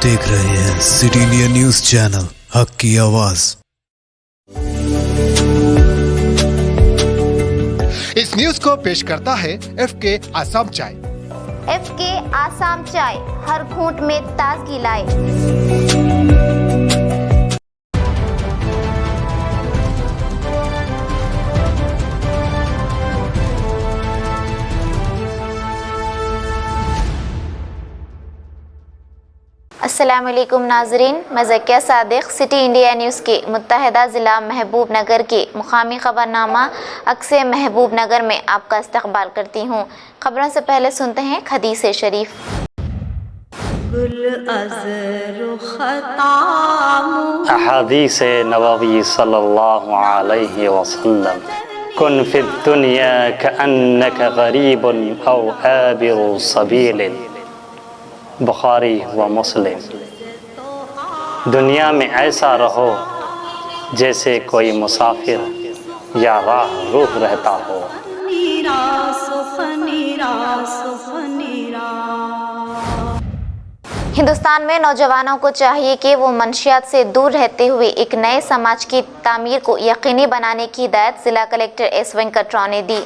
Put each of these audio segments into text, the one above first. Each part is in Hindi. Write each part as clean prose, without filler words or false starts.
देख रहे हैं सिटी इंडिया न्यूज चैनल, हक की आवाज। इस न्यूज को पेश करता है एफके आसाम चाय। एफके आसाम चाय हर घूंट में ताजगी लाए। अस्सलामुअलैकुम नाजरीन, मैं Zakia Sadiq city India news के मुत्तहदा ज़िला महबूब नगर के मुकामी ख़बरनामा अक्से महबूब नगर में आपका इस्तकबाल करती हूँ। ख़बरों से पहले सुनते हैं हदीस शरीफ। अहादीस नबवी सल्लल्लाहु अलैहि वसल्लम, कुन फिद दुनिया कअन्नका गरीबुन औ आबिरु सबीलिन, बुखारी व मुस्लिम। दुनिया में ऐसा रहो जैसे कोई मुसाफिर या राह रूह रहता हो। हिंदुस्तान में नौजवानों को चाहिए कि वो मंशियात से दूर रहते हुए एक नए समाज की तामीर को यकीनी बनाने की हिदायत जिला कलेक्टर एस वेंकटराव ने दी।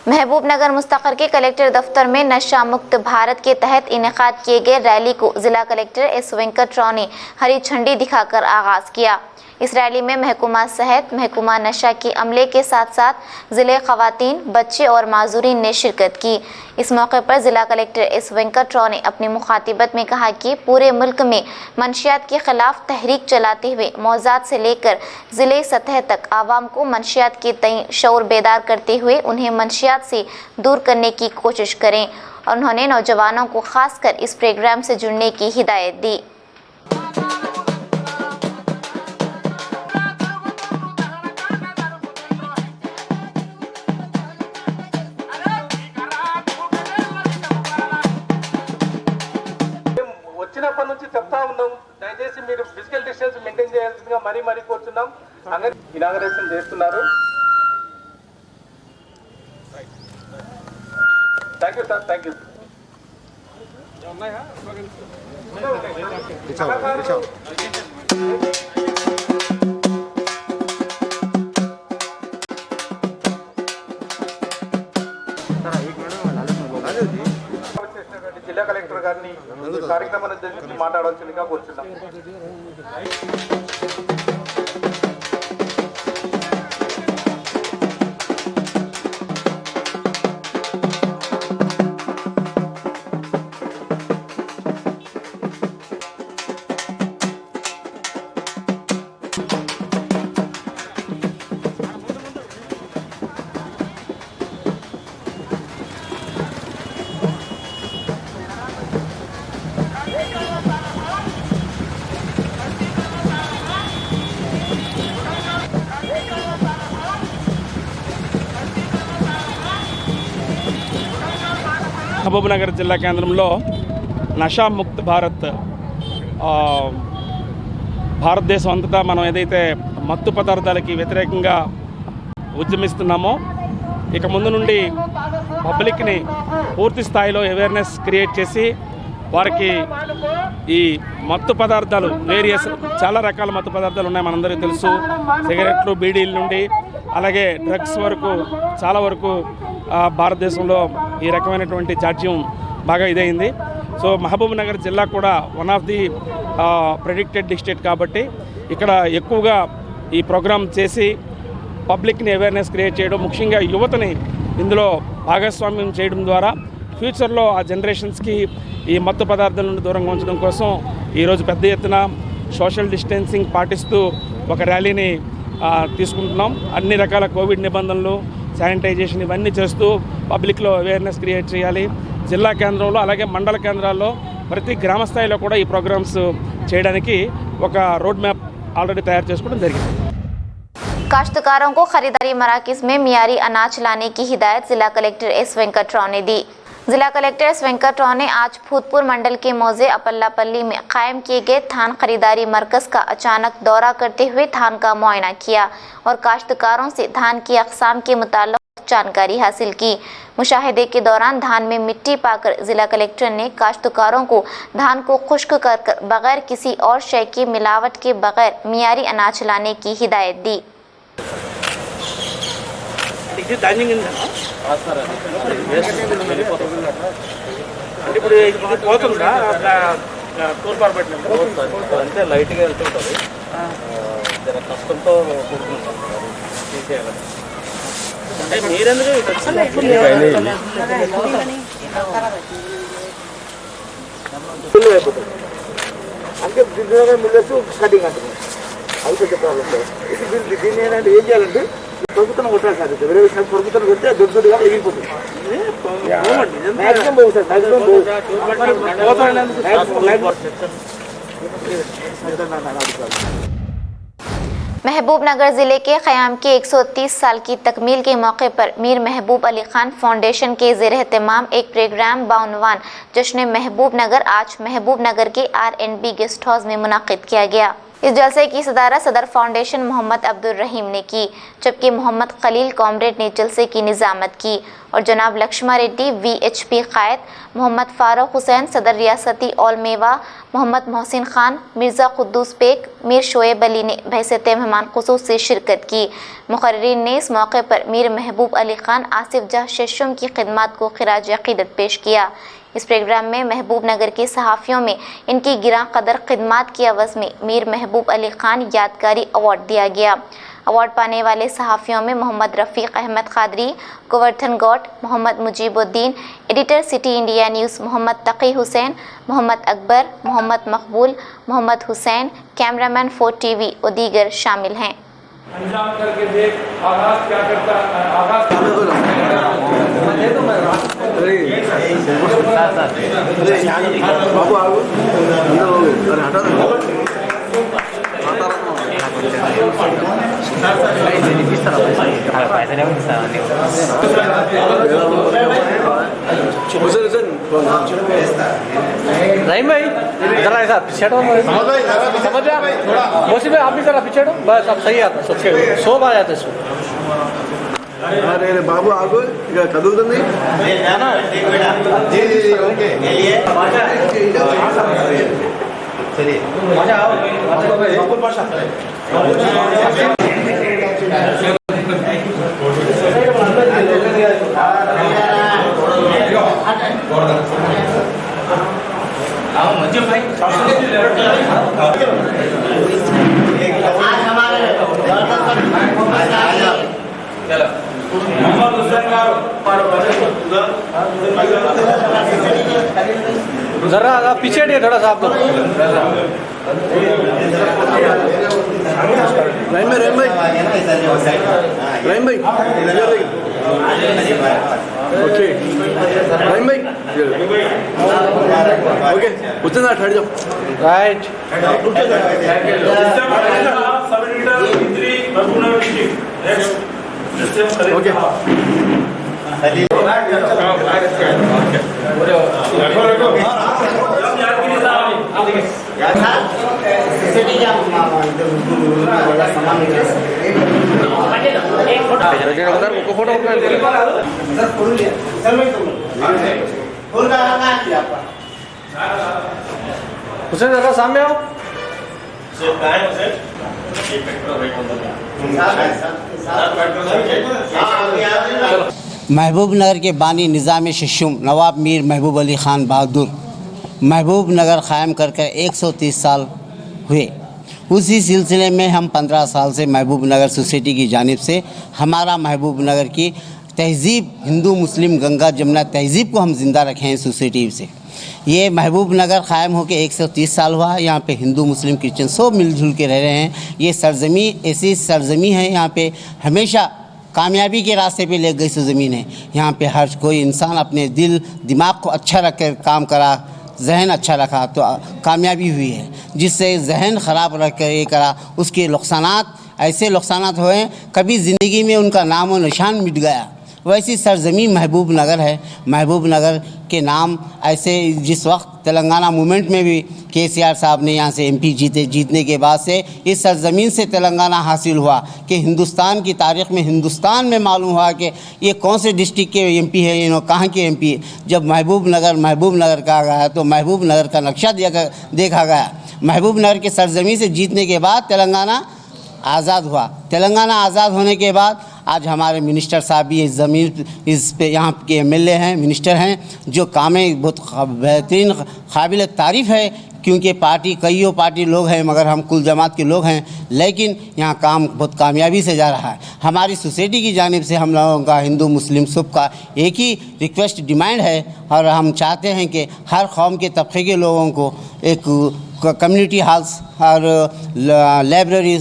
महबूब नगर मुस्तक़र के कलेक्टर दफ्तर में नशा मुक्त भारत के तहत इनेकाद किए गए रैली को जिला कलेक्टर एस वेंकटराव ने हरी झंडी दिखाकर आगाज़ किया। इस रैली में महकुमा सेहत, महकुमा नशा के अमले के साथ साथ ज़िले ख़वातीन, बच्चे और माजूरीन ने शिरकत की। इस मौके पर ज़िला कलेक्टर एस वेंकटराव ने अपनी मुखातिबत में कहा कि पूरे मुल्क में मंशियात के ख़िलाफ़ तहरीक चलाते हुए मौज़ात से लेकर ज़िले सतह तक आवाम को मंशियात के तय शऊर बेदार करते हुए उन्हें मंशियात से दूर करने की कोशिश करें, और उन्होंने नौजवानों को ख़ासकर इस प्रोग्राम से जुड़ने की हिदायत दी। వచ్చినప్పటి నుంచి చెప్తా ఉన్నాం, దయచేసి మీరు ఫిజికల్ డిస్టెన్స్ మెయింటైన్ చేయాల్సిందిగా మరీ కోరుతున్నాం. అందరూ ఇనాగరేషన్ చేస్తున్నారు. Thank you sir, thank you. జిల్లా కలెక్టర్ గారిని కార్యక్రమాన్ని మాట్లాడాల్సిందిగా కోరుతున్నాం. మహబూబ్నగర్ జిల్లా కేంద్రంలో నషా ముక్త్ భారతదేశం అంతటా మనం ఏదైతే మత్తు పదార్థాలకి వ్యతిరేకంగా ఉద్యమిస్తున్నామో, ఇక ముందు నుండి పబ్లిక్ని పూర్తి స్థాయిలో అవేర్నెస్ క్రియేట్ చేసి వారికి ఈ మత్తు పదార్థాలు చాలా రకాల మత్తు పదార్థాలు ఉన్నాయి, మనందరికీ తెలుసు. సిగరెట్లు, బీడీల నుండి అలాగే డ్రగ్స్ వరకు చాలా వరకు భారతదేశంలో ఈ రకమైనటువంటి జాడ్యం బాగా ఇదైంది. సో మహబూబ్ నగర్ జిల్లా కూడా one of the predicted district కాబట్టి ఇక్కడ ఎక్కువగా ఈ ప్రోగ్రాం చేసి పబ్లిక్ని అవేర్నెస్ క్రియేట్ చేయడం, ముఖ్యంగా యువతని ఇందులో భాగస్వామ్యం చేయడం ద్వారా ఫ్యూచర్లో ఆ జనరేషన్స్కి ఈ మత్తు పదార్థాల నుండి దూరంగా ఉంచడం కోసం ఈరోజు పెద్ద ఎత్తున సోషల్ డిస్టెన్సింగ్ పాటిస్తూ ఒక ర్యాలీని తీసుకుంటున్నాం. అన్ని రకాల కోవిడ్ నిబంధనలు, శానిటైజేషన్ ఇవన్నీ చేస్తూ పబ్లిక్లో అవేర్నెస్ క్రియేట్ చేయాలి. జిల్లా కేంద్రంలో అలాగే మండల కేంద్రాల్లో ప్రతి గ్రామ స్థాయిలో కూడా ఈ ప్రోగ్రామ్స్ చేయడానికి ఒక రోడ్ మ్యాప్ ఆల్రెడీ తయారు చేసుకోవడం జరిగింది. काश्तकारों को खरीदारी मराकज़ में मियारी अनाज लाने की हिदायत जिला कलेक्टर एस वेंकटराव ने दी। जिला कलेक्टर एस वेंकटराव ने आज फूदपुर मंडल के मौजे अपल्लापल्ली में कायम किए गए धान खरीदारी मरकज़ का अचानक दौरा करते हुए धान का मुआयना किया और काश्तकारों से धान की अक़साम के मुताल्लिक़ जानकारी हासिल की। मुशाहिदे के दौरान धान में मिट्टी पाकर जिला कलेक्टर ने काश्तकारों को धान को खुश्क कर बगैर किसी और शय की मिलावट के बगैर मियारी अनाज लाने की हिदायत दी। అంటే లైట్గా వెళ్తుంటుంది జర కష్టంతో తీసేయాలి అంటే మీరెందుకు అయిపోతుంది అంటే దీని మిల్లెస్ కటింగ్ అంటున్నాం అది పెద్ద ప్రాబ్లం. దీన్ని ఏంటంటే ఏం చేయాలంటే ప్రభుత్వం కొట్టాలి సార్, వేరే విషయం ప్రభుత్వం కొడితే దొడ్డుగా ఎగిరిపోతుంది. మ్యాక్సిమం పోవు సార్, మ్యాక్సిమం పోవు. महबूबनगर जिले के क़याम के 130 साल की तकमील के मौके पर मीर महबूब अली खान फाउंडेशन के ज़ेर एहतमाम एक प्रोग्राम बाउनवान जश्न महबूबनगर आज महबूबनगर के R&B गेस्ट हाउस में मुनाकिद किया गया। इस जलसे की सदारत सदर फाउंडेशन मोहम्मद अब्दुल रहीम ने की, जबकि मोहम्मद खलील कॉमरेड ने जलसे की निज़ामत की और जनाब लक्ष्मण रेड्डी VHP कायद, मोहम्मद फारूक हुसैन सदर रियासती ऑल मेवा, मोहम्मद मोहसिन खान, मिर्ज़ा कुद्दूस बेग, मीर शोएब अली ने बहैसियत मेहमान खुसूस से शिरकत की। मुक़र्रिरीन ने इस मौके पर मीर महबूब अली खान आसिफ जाह शेषुम की खिदमत को खिराज अक़ीदत पेश किया। इस प्रोग्राम में महबूबनगर के सहाफ़ियों में इनकी गिरां कदर खिदमत की अवज़ में मीर महबूब अली खान यादगारी अवार्ड दिया गया। अवार्ड पाने वाले सहाफ़ियों में Mohammed Rafiq Ahmed Qadri, Govardhan Goud, Mohammed Mujeebuddin, editor city India news Mohammed Taqi Hussain, Mohammed Akbar, Mohammed Maqbool, Mohammed Hussain, cameraman 4 TV और दीगर शामिल हैं। अंजाम करके देख आगाज क्या करता है, आगाज रहीम भाई जरा ऐसा पीछे हटो, समझ रहे आप? मौसी भाई आप भी जरा पीछे हटो, बस अब सही आता है, सो आ जाते हैं। अरे बाबू आगो इधर कदूलुతుంది चलिए मजा आओ बिल्कुल भाषा आओ मंजू भाई आज हमारे चलो मोहम्मद हुसैन गारू जरा पीछे हटिए थोड़ा सा आप लोग। रहीम भाई ओके रहीम भाई ओके उतना ना ठहर जाओ राइट ओके हुसैन जरा सामने आओ। महबूब नगर के बानी निज़ाम शिशुम नवाब मीर महबूब अली ख़ान बहादुर महबूब नगर क़ायम करके 130 साल हुए। उसी सिलसिले में हम 15 साल से महबूब नगर सोसाइटी की जानिब से हमारा महबूब नगर की तहज़ीब हिंदू मुस्लिम गंगा जमुना तहज़ीब को हम ज़िंदा रखे हैं सोसाइटी से। ये महबूब नगर क़ायम होकर 130 साल हुआ है। यहाँ पे हिंदू मुस्लिम क्रिश्चियन सब मिलजुल के रह रहे हैं। ये सरज़मी ऐसी सरज़मी है, यहाँ पे हमेशा कामयाबी के रास्ते पे ले गई ज़मीन है। यहाँ पे हर कोई इंसान अपने दिल दिमाग को अच्छा रख कर काम करा, जहन अच्छा रखा तो कामयाबी हुई है। जिससे जहन ख़राब रख कर ये करा उसके नुकसानात ऐसे नुकसानात हुए कभी ज़िंदगी में उनका नाम और निशान मिट गया। वैसी सरज़मीन महबूब नगर है। महबूब नगर के नाम ऐसे जिस वक्त तेलंगाना मूवमेंट में भी केसीआर साहब ने यहाँ से एमपी जीतने के बाद से इस सरजमीन से तेलंगाना हासिल हुआ कि हिंदुस्तान की तारीख़ में, हिंदुस्तान में मालूम हुआ कि ये कौन से डिस्ट्रिक्ट के एमपी है, इन्होंने कहाँ के एमपी है। जब महबूब नगर कहा गया तो महबूब नगर का नक्शा देखा गया। महबूब नगर के सरजमीन से जीतने के बाद तेलंगाना आज़ाद हुआ। तेलंगाना आज़ाद होने के बाद आज हमारे मिनिस्टर साहब भी इस पे यहाँ के एमएलए हैं, मिनिस्टर हैं, जो काम बहुत बेहतरीन काबिल तारीफ़ है, क्योंकि कईयों पार्टी लोग हैं मगर हम कुल जमात के लोग हैं, लेकिन यहाँ काम बहुत कामयाबी से जा रहा है। हमारी सोसाइटी की जानिब से हम लोगों का, हिंदू मुस्लिम सब का एक ही रिक्वेस्ट डिमांड है, और हम चाहते हैं कि हर कौम के तबके के लोगों को एक कम्युनिटी हॉल्स और लाइब्रेरी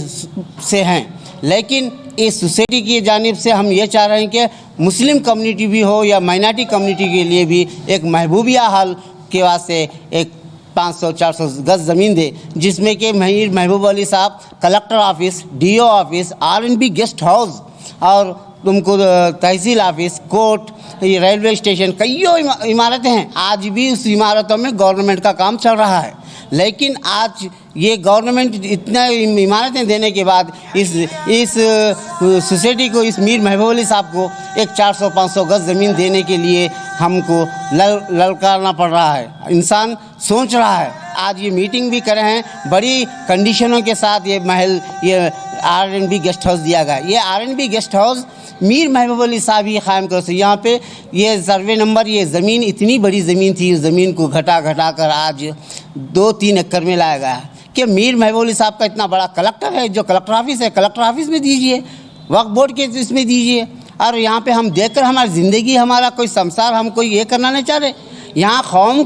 से हैं, लेकिन इस सोसाइटी की जानिब से हम ये चाह रहे हैं कि मुस्लिम कम्युनिटी भी हो या माइनॉरिटी कम्युनिटी के लिए भी एक महबूबिया हॉल के वास्ते एक 500-400 गज ज़मीन दे, जिसमें कि Mir Mahboob Ali Sahab collector office, DO office, R&B guest house और तुमको तहसील ऑफिस, कोर्ट, ये रेलवे स्टेशन, कईयों इमारतें हैं। आज भी उस इमारतों में गवर्नमेंट का काम चल रहा है, लेकिन आज ये गवर्नमेंट इतना इमारतें देने के बाद इस सोसाइटी को, इस मीर महबूब अली साहब को एक 400-500 गज ज़मीन देने के लिए हमको ललकारना पड़ रहा है। इंसान सोच रहा है। आज ये मीटिंग भी करे हैं, बड़ी कंडीशनों के साथ ये R&B गेस्ट हाउस दिया गया। ये R&B guest house Mir Mahboob Ali साहब ही कायम कर से। यहाँ पे ये सर्वे नंबर, ये ज़मीन इतनी बड़ी ज़मीन थी, ज़मीन को घटा कर आज 2-3 एकड़ में लाया गया है कि मीर महबूब अली साहब का इतना बड़ा कलेक्टर है, जो कलेक्टर ऑफिस है, कलेक्टर ऑफिस में दीजिए, वक्फ बोर्ड के इसमें दीजिए। और यहाँ पे हम देखकर हमारी ज़िंदगी, हमारा कोई संसार, हम कोई ये करना नहीं चाह रहे। यहाँ कौम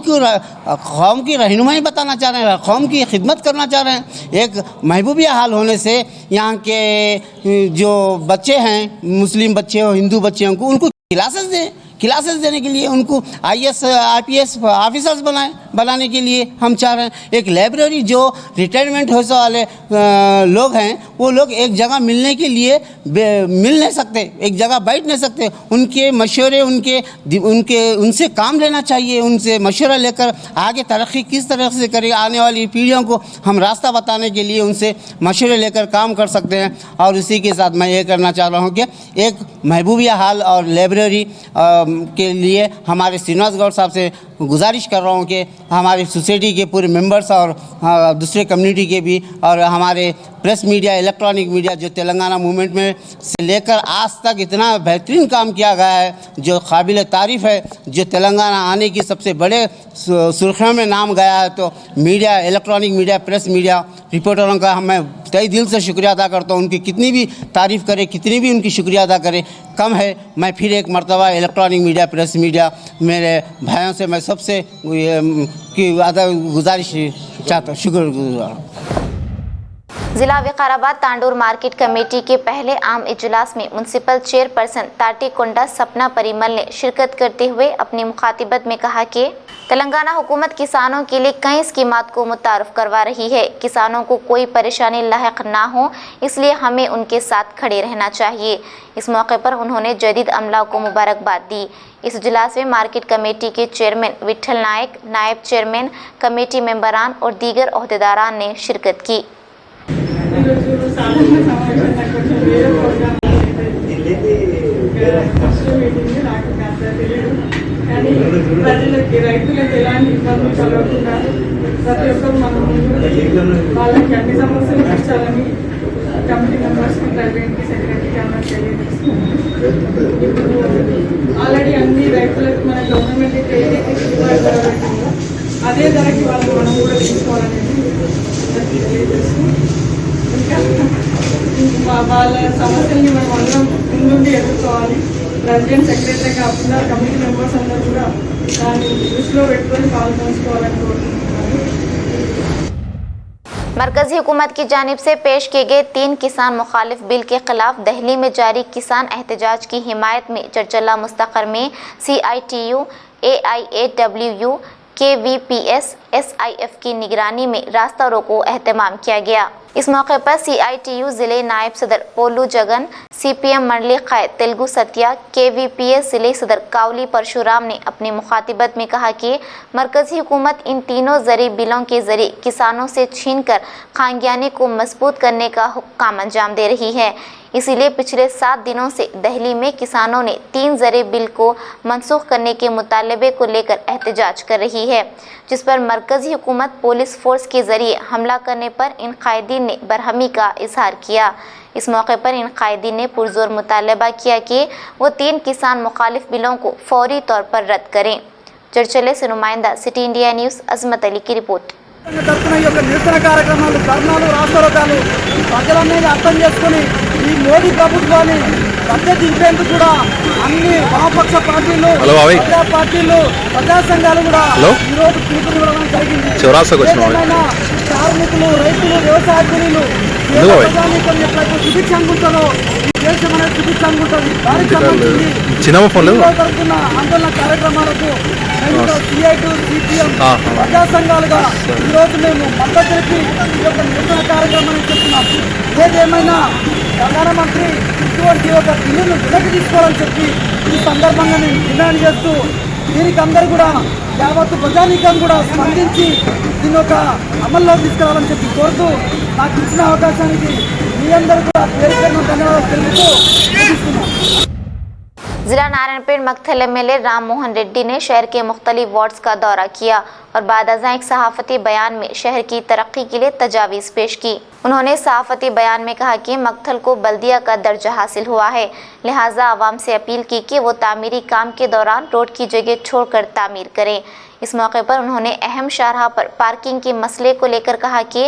की रहनुमाई बताना चाह रहे हैं, कौम की खिदमत करना चाह रहे हैं। एक महबूबिया हाल होने से यहाँ के जो बच्चे हैं, मुस्लिम बच्चे हो, हिंदू बच्चे हैं, उनको क्लासेस देने के लिए, उनको IAS IPS ऑफिसर्स बनाने के लिए हम चाह रहे हैं। एक लाइब्रेरी, जो रिटायरमेंट होने वाले लोग हैं, वो लोग एक जगह मिलने के लिए मिल नहीं सकते, एक जगह बैठ नहीं सकते। उनके मशवरे, उनसे काम लेना चाहिए, उनसे मशवरा लेकर आगे तरक्की किस तरह से करें, आने वाली पीढ़ियों को हम रास्ता बताने के लिए उनसे मशवरे लेकर काम कर सकते हैं। और इसी के साथ मैं ये करना चाह रहा हूँ कि एक महबूबिया हाल और लाइब्रेरी के लिए हमारे श्रीनिवास गौड़ साहब से गुजारिश कर रहा हूँ कि हमारी सोसाइटी के पूरे मेंबर्स और दूसरे कम्युनिटी के भी, और हमारे प्रेस मीडिया, इलेक्ट्रॉनिक मीडिया, जो तेलंगाना मूवमेंट में से लेकर आज तक इतना बेहतरीन काम किया गया है, जो काबिल तारीफ़ है, जो तेलंगाना आने की सबसे बड़े सुर्खियों में नाम गया है, तो media, electronic media, press media, रिपोर्टरों का मैं तहे दिल से शुक्रिया अदा करता हूँ। उनकी कितनी भी तारीफ़ करे, कितनी भी उनकी शुक्रिया अदा करे कम है। मैं फिर एक मरतबा इलेक्ट्रॉनिक मीडिया, प्रेस मीडिया, मेरे भाइयों से मैं सबसे गुजारिश चाहता हूँ, शुक्रगुजार। जिला विकाराबाद तांडूर मार्केट कमेटी के पहले आम इजलास में म्युनिसिपल चेयरपर्सन ताटीकोंडा सपना परिमल ने शिरकत करते हुए अपनी मुखातिबत में कहा कि तेलंगाना हुकूमत किसानों के लिए कई स्कीमात को मुतारफ करवा रही है। किसानों को कोई परेशानी लायक ना हो, इसलिए हमें उनके साथ खड़े रहना चाहिए। इस मौके पर उन्होंने जदीद अमला को मुबारकबाद दी। इस इजलास में मार्केट कमेटी के चेयरमैन विठल नायक, नायब चेयरमैन, कमेटी मेंबरान और दीगर ओहदेदारान ने शिरकत की। కానీ ప్రజలకి, రైతులకు ఎలాంటి ఇబ్బందులు కలగకుండా ప్రతి ఒక్కరు మనం వాళ్ళకి అన్ని సమస్యలు తీర్చాలని కమిటీ మెంబర్స్కి, ప్రెసిడెంట్కి, సెక్రటరీకి అందరూ తెలియజేస్తున్నాం. ఇప్పుడు ఆల్రెడీ అన్ని రైతులకు మన గవర్నమెంట్ ఏదైతే గిట్టుబాటు ధర పెట్టిందో అదే ధరకి వాళ్ళు మనం కూడా తీసుకోవాలనేది తెలియజేస్తున్నాం. ఇంకా వాళ్ళ సమస్యల్ని మనం అందరం ముందుండి ఎదుర్కోవాలి. ప్రెసిడెంట్, సెక్రటరీ కాకుండా కమిటీ మెంబర్స్ అందరూ కూడా దాన్ని దృష్టిలో పెట్టుకొని పాల్పంచుకోవాలని కోరుకుంటున్నాను. मरकजी हुकूमत की जानिब से पेश किए गए 3 किसान मुखालिफ बिल के खिलाफ दिल्ली में जारी किसान एहतजाज की हिमायत में चरचला मुस्तकर में CITU, AIAWU, KVPS SIF की निगरानी में रास्ता रोको एहतमाम किया गया। इस मौके पर CITU जिले नायब सदर पोलू जगन, CPM मंडली क़ायद तेलुगु सत्या, KVPS जिले सदर कावली परशुराम ने अपनी मुखातिबत में कहा कि मरकजी हुकूमत इन तीनों ज़री बिलों के ज़रिए किसानों से छीनकर खानगियानी को मजबूत करने का काम अंजाम दे रही है। इसीलिए पिछले 7 दिनों से दिल्ली में किसानों ने 3 ज़री बिल को मनसूख करने के मुतालबे को लेकर एहतजाज कर रही है, जिस पर मरकजी हुकूमत पुलिस फोर्स के ज़रिए हमला करने पर इन कायदीन ने बरहमी का इजहार किया। इस मौके पर इन कायदीन ने पुरजोर मुतालबा किया कि वो 3 किसान मुखालिफ बिलों को फौरी तौर पर रद्द करें। चर्चले से नुमाइंदा सिटी इंडिया न्यूज़ अजमत अली की रिपोर्ट। తరపున ఈ యొక్క నిరసన కార్యక్రమాలు, ధర్నాలు, రాస్తారోకాలు ప్రజలనేది అర్థం చేసుకుని ఈ మోడీ ప్రభుత్వాన్ని గద్దె దింపేందుకు కూడా అన్ని వామపక్ష పార్టీలు, ప్రజా పార్టీలు, ప్రజా సంఘాలు కూడా ఈరోజు పిలుపునివ్వడం జరిగింది. ఏదేమైనా కార్మికులు, రైతులు, వ్యవసాయ కూలీలు ప్రజానీకం ఎట్లయితే సుభిక్షంగుంటుందో ఈ దేశం అనేది సుభిక్షంగుంటుంది. దానికి సంబంధించి జరుగుతున్న ఆందోళన కార్యక్రమాలకు CITU, CPM ప్రజా సంఘాలుగా ఈరోజు మేము మద్దతు తెలిపి ఈ యొక్క నిరసన కార్యక్రమాన్ని చేస్తున్నాం. ఏదేమైనా ప్రధానమంత్రి ఇటువంటి ఒక బిల్లును వెనక్కి తీసుకోవాలని చెప్పి ఈ సందర్భంగా మేము డిమాండ్ చేస్తూ దీనికి అందరూ కూడా యావత్తు ప్రజానీకం కూడా స్పందించి దీన్ని ఒక అమల్లో తీసుకురావాలని చెప్పి కోరుతూ నాకు ఇచ్చిన అవకాశానికి మీ అందరూ కూడా పేరు పేరున ధన్యవాదాలు తెలుపుతూ ముగిస్తున్నాం. जिला नारायणपेट मक्थल MLA राम मोहन रेड्डी ने शहर के मुख्तलिफ वार्ड्स का दौरा किया और बाद अज़ां एक सहाफ़ती बयान में शहर की तरक्की के लिए तजावीज़ पेश की। उन्होंने सहाफ़ती बयान में कहा कि मक्थल को बल्दिया का दर्जा हासिल हुआ है, लिहाजा आवाम से अपील की कि वो तामीरी काम के दौरान रोड की जगह छोड़कर तामीर करें। इस मौके पर उन्होंने अहम शाहराह पर पार्किंग के मसले को लेकर कहा कि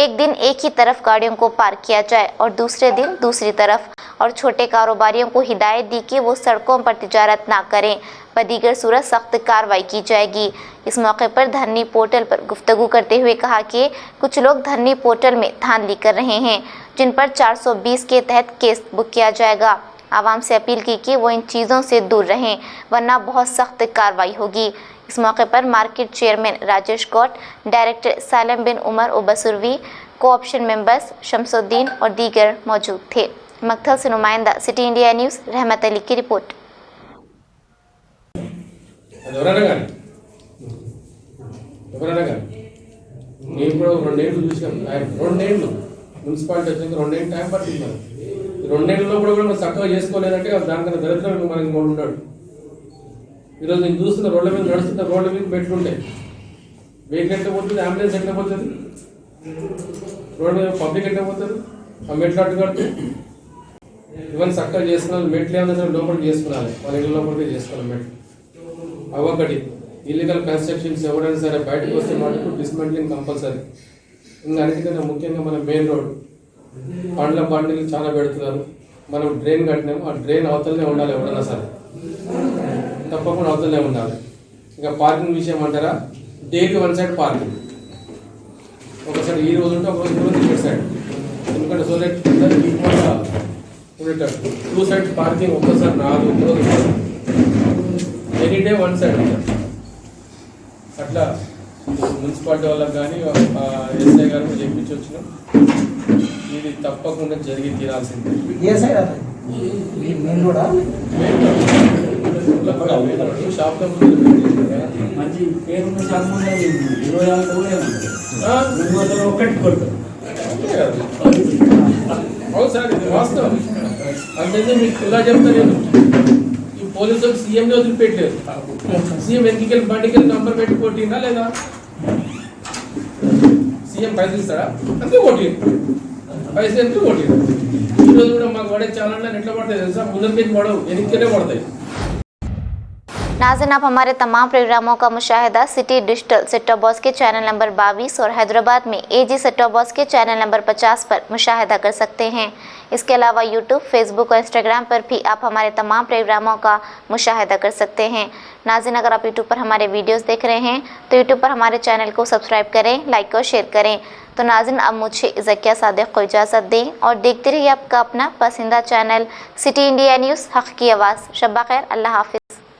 एक दिन एक ही तरफ गाड़ियों को पार्क किया जाए और दूसरे दिन दूसरी तरफ, और छोटे कारोबारियों को हिदायत दी कि वो सड़कों पर तिजारत ना करें, बदीगर सूरत सख्त कार्रवाई की जाएगी। इस मौके पर धरनी पोर्टल पर गुफ्तगू करते हुए कहा कि कुछ लोग धरनी पोर्टल में धांधली कर रहे हैं, जिन पर 420 के तहत केस बुक किया जाएगा। आवाम से अपील की कि वो इन चीज़ों से दूर रहें, वरना बहुत सख्त कार्रवाई होगी। इस मौके पर मार्केट चेयरमैन राजेश गौट, डायरेक्टर सालिम बिन उमर उबसुरवी, कोऑप्शन मेंबर्स शमसुद्दीन और दीगर मौजूद थे। मक्थल से नुमाइंदा सिटी इंडिया न्यूज़ रहमत अली की रिपोर्ट। మున్సిపాలిటీ వచ్చింది 2 ఏళ్ళు టైం పట్టింది. మనకి 2 ఏళ్ళలో కూడా మనం చక్కగా చేసుకోలేదంటే దానికన్నా దరిద్రం మనకి ఇంకోటి ఉంటాడు. ఈరోజు నేను చూస్తున్న రోడ్ల మీద నడుస్తున్న రోడ్ల మీద పెట్టుకుంటే వెహికల్ ఎట్లా పోతుంది, అంబులెన్స్ ఎట్లా పోతుంది, రోడ్డు మీద పబ్లిక్ ఎట్లా పోతుంది, ఆ మెట్లు అడ్డు కడుతూ ఇవన్నీ చక్కగా చేసుకున్నాను. మెట్లు ఏమన్నా సరే లోపలికి చేసుకున్నాను, మన ఇళ్ళ లోపలికి చేసుకోవాలి మెట్లు. అవొకటి ఇల్లీగల్ కన్స్ట్రక్షన్స్ ఎవరైనా సరే బయటకు వస్తే మటుకు డిస్మెంట్లింగ్ కంపల్సరీ. ఇంకా అన్నిటికన్నా ముఖ్యంగా మన మెయిన్ రోడ్ పండ్ల బండిలు చాలా పెడుతున్నారు. మనం డ్రైన్ కట్టినాము, ఆ డ్రైన్ అవతలనే ఉండాలి, ఎవరైనా సరే తప్పకుండా అవతలనే ఉండాలి. ఇంకా పార్కింగ్ విషయం అంటారా, డైలీ 1 సైడ్ పార్కింగ్, ఒకసారి ఈ రోజు ఉంటే ఒక రోజు టికెట్ సైడ్, ఎందుకంటే సో దట్ ఉండేటట్టు 2 సైడ్ పార్కింగ్ ఒక్కసారి 4 రోజులు ఎనీ డే 1 సైడ్ ఉంటారు. అట్లా మున్సిపాలిటీ వాళ్ళకి కానీ ఎస్ఐ గారు చెప్పించి వచ్చినాం. ఇది తప్పకుండా జరిగి తీరాల్సిందే. షాప్ మంచి పేరున్న అవును సార్, ఇది వాస్తవం. అంతే మీకు ఇలా చెప్తా నేను, ఈ పోలీసులకు సీఎంని వదిలిపెట్టారు. సీఎం ఎన్నికలు బండికి నంబర్ పెట్టి కొట్టిందా లేదా? సీఎం పైసలు ఇస్తాడా? అంతే కొట్టిండు, పైసలు ఎంత కొట్టిండు. ఈరోజు కూడా మాకు పడే చాలా ఎట్లా పడతాయి తెలుసా, ముందరికి పడవు, వెనక్కినే పడతాయి. नाज़रीन, आप हमारे तमाम प्रोग्रामों का मुशाहिदा city digital set top box के चैनल नंबर 22 और हैदराबाद में AG सेट टॉप बॉक्स के चैनल नंबर 50 पर मुशाहिदा कर सकते हैं। इसके अलावा यूट्यूब, फेसबुक और इंस्टाग्राम पर भी आप हमारे तमाम प्रोग्रामों का मुशाहिदा कर सकते हैं। नाज़रीन, अगर आप यूट्यूब पर हमारे वीडियोस देख रहे हैं तो यूट्यूब पर हमारे चैनल को सब्सक्राइब करें, लाइक और शेयर करें। तो नाज़रीन, अब मुझे ज़किया सादिक को इजाज़त दें और देखते रहिए आपका अपना पसंदीदा चैनल सिटी इंडिया न्यूज़, हक़ की आवाज़। शब्बा खैर, अल्लाह हाफ़िज़।